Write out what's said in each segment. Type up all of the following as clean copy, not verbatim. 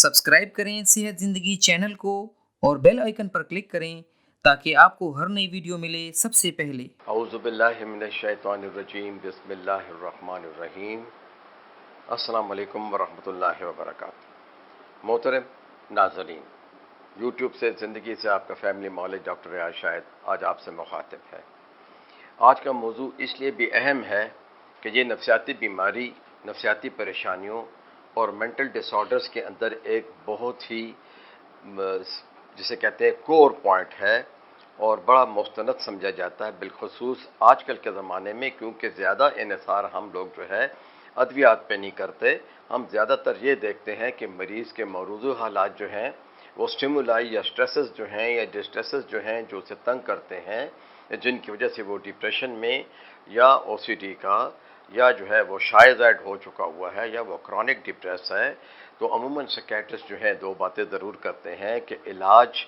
Subscribe करें सेहत ज़िंदगी चैनल को और बेल आइकन पर क्लिक करें ताकि आपको हर नई वीडियो मिले सबसे पहले। औज़ुबिल्लाहि मिनश्शैतानिर्रजीम बिस्मिल्लाहिर्रहमानिर्रहीम। अस्सलाम वालेकुम वरहमतुल्लाहि वबरकातुहू। मोहतरम नाज़रीन, यूट्यूब से ज़िंदगी से आपका फैमिली मौलिक डॉक्टर रियाज शाहिद आज आपसे मुखातिब है। आज का मौजू इसलिए भी अहम है कि ये नफसियाती बीमारी, नफसियाती परेशानियों और मेंटल डिसऑर्डर्स के अंदर एक बहुत ही जिसे कहते हैं कोर पॉइंट है और बड़ा मुस्तनद समझा जाता है, बिलखसूस आजकल के ज़माने में, क्योंकि ज़्यादा इन्हिसार हम लोग जो है अद्वियात पे नहीं करते। हम ज़्यादातर ये देखते हैं कि मरीज़ के मौजूदा हालात जो हैं वो स्टिमुलाई या स्ट्रेसेस जो हैं या डिस्ट्रेसेस जो हैं जो उसे तंग करते हैं, जिनकी वजह से वो डिप्रेशन में या ओसीडी का या जो है वो शायद हो चुका हुआ है या वो क्रॉनिक डिप्रेस है, तो अमूमन साइकियाट्रिस्ट जो है दो बातें ज़रूर करते हैं कि इलाज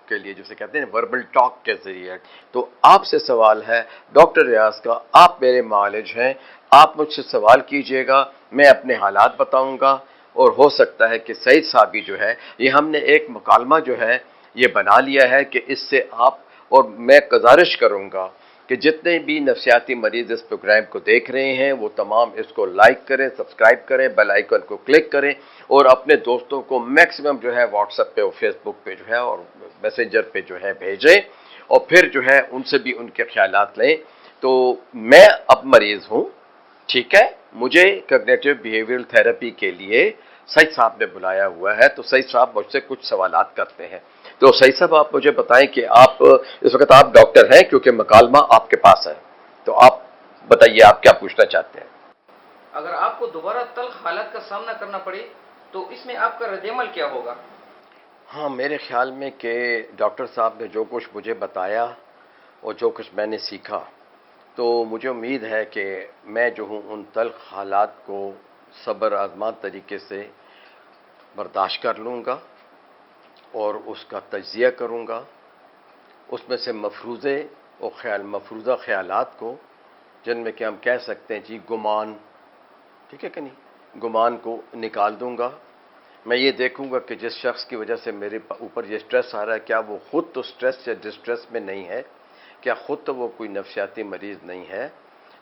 के लिए जिसे कहते हैं वर्बल टॉक के ज़रिए। तो आपसे सवाल है डॉक्टर रियाज का, आप मेरे मालिज हैं, आप मुझसे सवाल कीजिएगा, मैं अपने हालात बताऊंगा और हो सकता है कि सईद साहब जो है ये हमने एक मुकालमा जो है ये बना लिया है कि इससे आप और मैं गुजारिश करूंगा कि जितने भी नफसियाती मरीज इस प्रोग्राम को देख रहे हैं वो तमाम इसको लाइक करें, सब्सक्राइब करें, बेल आइकन को क्लिक करें और अपने दोस्तों को मैक्सिमम जो है व्हाट्सएप पे और फेसबुक पे जो है और मैसेंजर पे जो है भेजें और फिर जो है उनसे भी उनके ख्यालात लें। तो मैं अब मरीज हूँ, ठीक है, मुझे कॉग्निटिव बिहेवियरल थेरेपी के लिए सईद साहब ने बुलाया हुआ है, तो सईद साहब मुझसे कुछ सवालात करते हैं। तो सईद साहब आप मुझे बताएं कि आप इस वक्त आप डॉक्टर हैं, क्योंकि मकालमा आपके पास है, तो आप बताइए आप क्या पूछना चाहते हैं। अगर आपको दोबारा तल्ख हालात का सामना करना पड़े तो इसमें आपका रद्द-ए-अमल क्या होगा? हाँ, मेरे ख्याल में कि डॉक्टर साहब ने जो कुछ मुझे बताया और जो कुछ मैंने सीखा, तो मुझे उम्मीद है कि मैं जो हूँ उन तल्ख हालात को सब्र आज़मा तरीके से बर्दाश्त कर लूँगा और उसका तज्ज़िया करूँगा, उसमें से मफरूज़ा ख्यालात को, जिनमें कि हम कह सकते हैं जी गुमान, ठीक है कि नहीं, गुमान को निकाल दूँगा। मैं ये देखूँगा कि जिस शख्स की वजह से मेरे ऊपर ये स्ट्रेस आ रहा है, क्या वो ख़ुद तो स्ट्रेस या डिस्ट्रेस में नहीं है, क्या ख़ुद तो वो कोई नफसियाती मरीज़ नहीं है,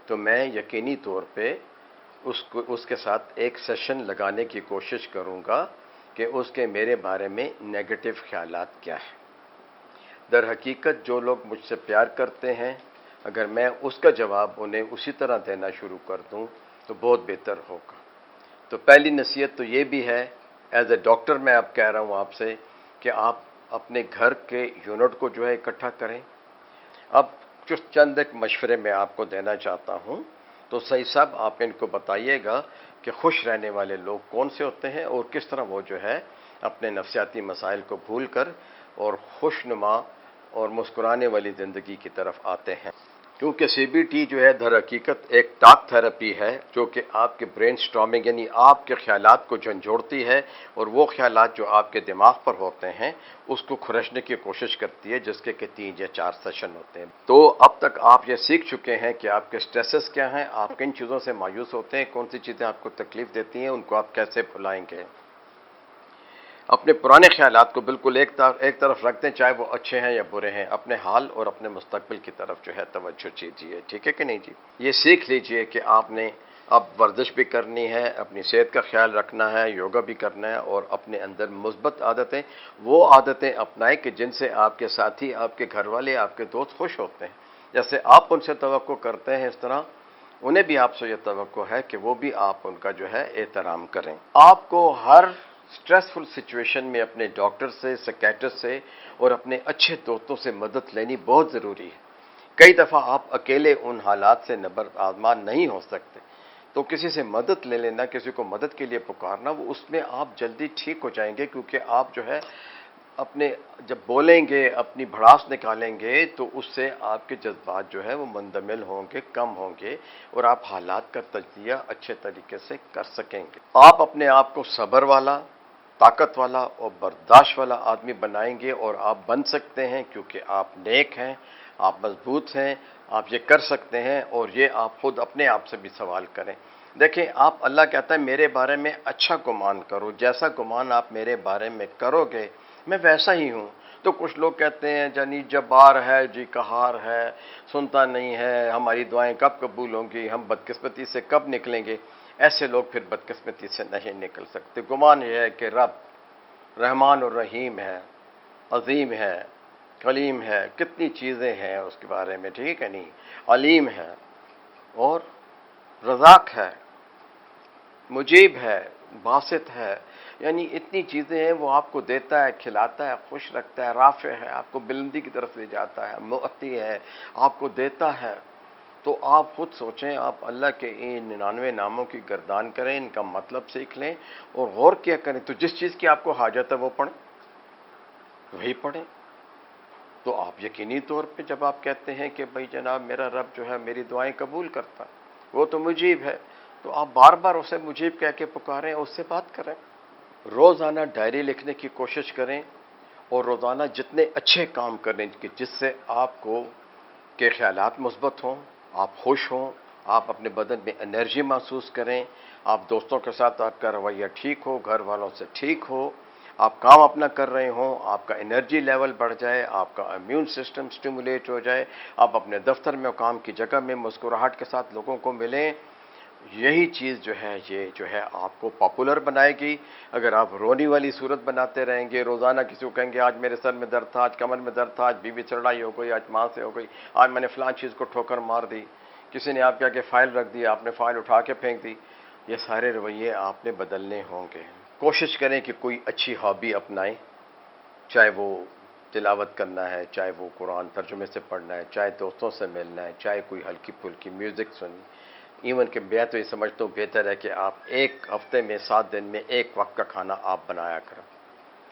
तो मैं यकीनी तौर पे उसके साथ एक सेशन लगाने की कोशिश करूँगा कि उसके मेरे बारे में नेगेटिव ख्यालात क्या है। दर हकीकत जो लोग मुझसे प्यार करते हैं, अगर मैं उसका जवाब उन्हें उसी तरह देना शुरू कर दूं तो बहुत बेहतर होगा। तो पहली नसीहत तो ये भी है, एज ए डॉक्टर मैं अब कह रहा हूँ आपसे कि आप अपने घर के यूनिट को जो है इकट्ठा करें। अब कुछ चंद एक मशवरे मैं आपको देना चाहता हूँ, तो सही साहब आप इनको बताइएगा कि खुश रहने वाले लोग कौन से होते हैं और किस तरह वो जो है अपने नफसियाती मसाइल को भूल कर और खुशनुमा और मुस्कुराने वाली ज़िंदगी की तरफ आते हैं। क्योंकि सीबीटी जो है दर हकीकत एक टॉक थेरेपी है जो कि आपके ब्रेन स्टॉर्मिंग यानी आपके ख्यालात को झंझोड़ती है और वो ख्यालात जो आपके दिमाग पर होते हैं उसको खुरशने की कोशिश करती है, जिसके कि 3 या 4 सेशन होते हैं। तो अब तक आप ये सीख चुके हैं कि आपके स्ट्रेसेस क्या हैं, आप किन चीज़ों से मायूस होते हैं, कौन सी चीज़ें आपको तकलीफ देती हैं, उनको आप कैसे भुलाएंगे। अपने पुराने ख्यालात को बिल्कुल एक तरफ रख दें, चाहे वो अच्छे हैं या बुरे हैं, अपने हाल और अपने मुस्तकबिल की तरफ जो है तवज्जो कीजिए, ठीक है कि नहीं जी। ये सीख लीजिए कि आपने अब वर्जिश भी करनी है, अपनी सेहत का ख्याल रखना है, योगा भी करना है और अपने अंदर मुस्बत आदतें, वो आदतें अपनाएं कि जिनसे आपके साथी, आपके घर वाले, आपके दोस्त खुश होते हैं। जैसे आप उनसे तवक्को करते हैं, इस तरह उन्हें भी आपसे यह तवक्को है कि वो भी आप उनका जो है एहतराम करें। आपको हर स्ट्रेसफुल सिचुएशन में अपने डॉक्टर से, साइकियाट्रिस्ट से और अपने अच्छे दोस्तों से मदद लेनी बहुत ज़रूरी है। कई दफ़ा आप अकेले उन हालात से नबर आज़मा नहीं हो सकते, तो किसी से मदद ले लेना, किसी को मदद के लिए पुकारना, वो उसमें आप जल्दी ठीक हो जाएंगे, क्योंकि आप जो है अपने जब बोलेंगे, अपनी भड़ास निकालेंगे, तो उससे आपके जज्बात जो है वो मुंदमिल होंगे, कम होंगे और आप हालात का तज्जिया अच्छे तरीके से कर सकेंगे। आप अपने आप को सब्र वाला, ताकत वाला और बर्दाश्त वाला आदमी बनाएंगे और आप बन सकते हैं, क्योंकि आप नेक हैं, आप मजबूत हैं, आप ये कर सकते हैं। और ये आप खुद अपने आप से भी सवाल करें دیکھیں آپ اللہ کہتا ہے میرے بارے میں اچھا گمان کرو، جیسا گمان آپ میرے بارے میں کرو گے میں ویسا ہی ہوں۔ تو کچھ لوگ کہتے ہیں جانی جبار ہے جی، قہار ہے، سنتا نہیں ہے، ہماری دعائیں کب قبول ہوں گی، ہم بدقسمتی سے کب نکلیں گے؟ ایسے لوگ پھر بدقسمتی سے نہیں نکل سکتے۔ گمان یہ ہے کہ رب رحمان الرحیم ہے، عظیم ہے، کلیم ہے، کتنی چیزیں ہیں اس کے بارے میں، ٹھیک ہے نہیں، علیم ہے اور رزاق ہے، مجیب ہے، باسط ہے، یعنی اتنی چیزیں ہیں، وہ آپ کو دیتا ہے، کھلاتا ہے، خوش رکھتا ہے، رافع ہے، آپ کو بلندی کی طرف لے جاتا ہے، معطی ہے، آپ کو دیتا ہے۔ تو آپ خود سوچیں، آپ اللہ کے ان 99 ناموں کی گردان کریں، ان کا مطلب سیکھ لیں اور غور کیا کریں، تو جس چیز کی آپ کو حاجت ہے وہ پڑھیں، وہی پڑھیں۔ تو آپ یقینی طور پہ جب آپ کہتے ہیں کہ بھائی جناب میرا رب جو ہے میری دعائیں قبول کرتا، وہ تو مجیب ہے، تو آپ بار بار اسے مجیب کہہ کے پکاریں، اس سے بات کریں۔ روزانہ ڈائری لکھنے کی کوشش کریں اور روزانہ جتنے اچھے کام کریں کہ جس سے آپ کو کے خیالات مثبت ہوں، آپ خوش ہوں، آپ اپنے بدن میں انرجی محسوس کریں، آپ دوستوں کے ساتھ آپ کا رویہ ٹھیک ہو، گھر والوں سے ٹھیک ہو، آپ کام اپنا کر رہے ہوں، آپ کا انرجی لیول بڑھ جائے، آپ کا امیون سسٹم سٹیمولیٹ ہو جائے، آپ اپنے دفتر میں کام کی جگہ میں مسکراہٹ کے ساتھ لوگوں کو ملیں، یہی چیز جو ہے یہ جو ہے آپ کو پاپولر بنائے گی۔ اگر آپ رونی والی صورت بناتے رہیں گے، روزانہ کسی کو کہیں گے آج میرے سر میں درد تھا، آج کمر میں درد تھا، آج بیوی سے لڑائی ہو گئی، آج ماں سے ہو گئی، آج میں نے فلاں چیز کو ٹھوکر مار دی، کسی نے آپ کے آگے فائل رکھ دی، آپ نے فائل اٹھا کے پھینک دی، یہ سارے رویے آپ نے بدلنے ہوں گے۔ کوشش کریں کہ کوئی اچھی ہابی اپنائیں، چاہے وہ تلاوت کرنا ہے، چاہے وہ قرآن ترجمے سے پڑھنا ہے، چاہے دوستوں سے ملنا ہے، چاہے کوئی ہلکی پھلکی میوزک سننی، ایون کہ میں تو یہ سمجھتا ہوں بہتر ہے کہ آپ ایک ہفتے میں 7 دن میں ایک وقت کا کھانا آپ بنایا کریں،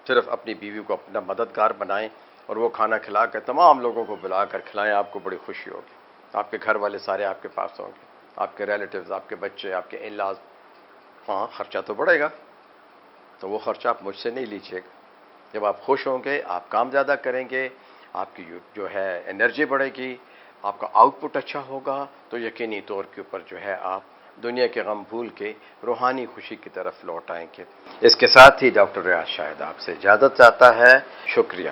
صرف اپنی بیوی کو اپنا مددگار بنائیں اور وہ کھانا کھلا کر تمام لوگوں کو بلا کر کھلائیں، آپ کو بڑی خوشی ہوگی، آپ کے گھر والے سارے آپ کے پاس ہوں گے، آپ کے ریلیٹیوز، آپ کے بچے، آپ کے ان لاز۔ ہاں خرچہ تو بڑھے گا، تو وہ خرچہ آپ مجھ سے نہیں لیجیے گا۔ جب آپ خوش ہوں گے، آپ کام زیادہ کریں گے، آپ کی جو ہے انرجی بڑھے گی، آپ کا آؤٹ پٹ اچھا ہوگا، تو یقینی طور کے اوپر جو ہے آپ دنیا کے غم بھول کے روحانی خوشی کی طرف لوٹ آئیں گے۔ اس کے ساتھ ہی ڈاکٹر ریاض شاہد آپ سے اجازت چاہتا ہے۔ شکریہ۔